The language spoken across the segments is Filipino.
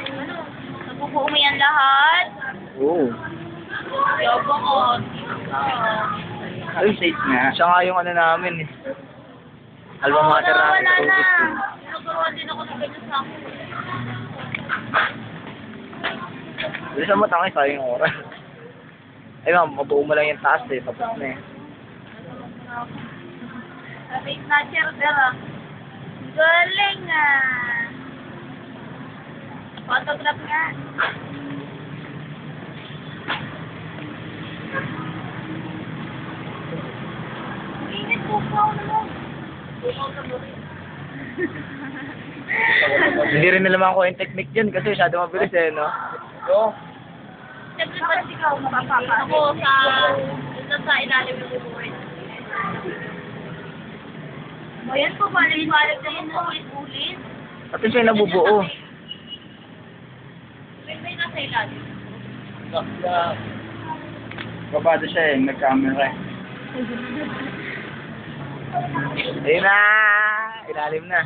Ano? Nabubuo mo yan lahat? Oo. Yabang ko. Ay, safe nga. Siya nga yung ano namin eh. Alma mater namin. Wala na. Tinuturuan din ako ng ganyan sa akin. Bilisan mo tangay, sayang yung oras. Ay ma'am, mabuo mo lang yung taas eh. Tapos na eh. Sabi, snatcher girl. Galing ah. Photograph nga. Init po po ako naman. Hindi rin nalaman ko yung technique dyan kasi masyado mabilis eh, no? Oo. Siyempre ba ikaw mapapapa? Ako sa ilalim ng buhay. O yan po, balik-balik na yun ulit-ulit. Pati siya yung nabubuo. May nasa ilalim. Babado siya eh, nag-camera eh. Ayun na! Ilalim na.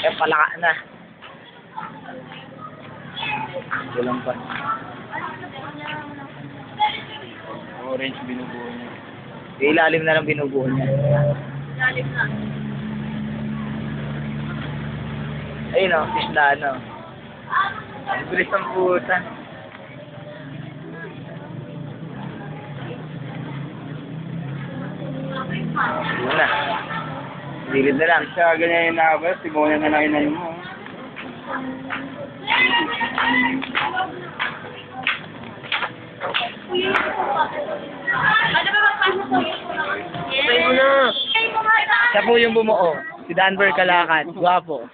Eh, palaka na. Walang pa. Orange binubuo niya. Ilalim na lang binubuo niya. Ilalim na. Ayun o, fish na ano. Ang bilis ng puta. Yun na. Dilid na lang. Siya ganyan yung nakabas, sigawan na lang inayin mo. Ano ba magpasok ko? Try mo na. Siya po yung bumuo. Si Danver Kalakan. Guwapo.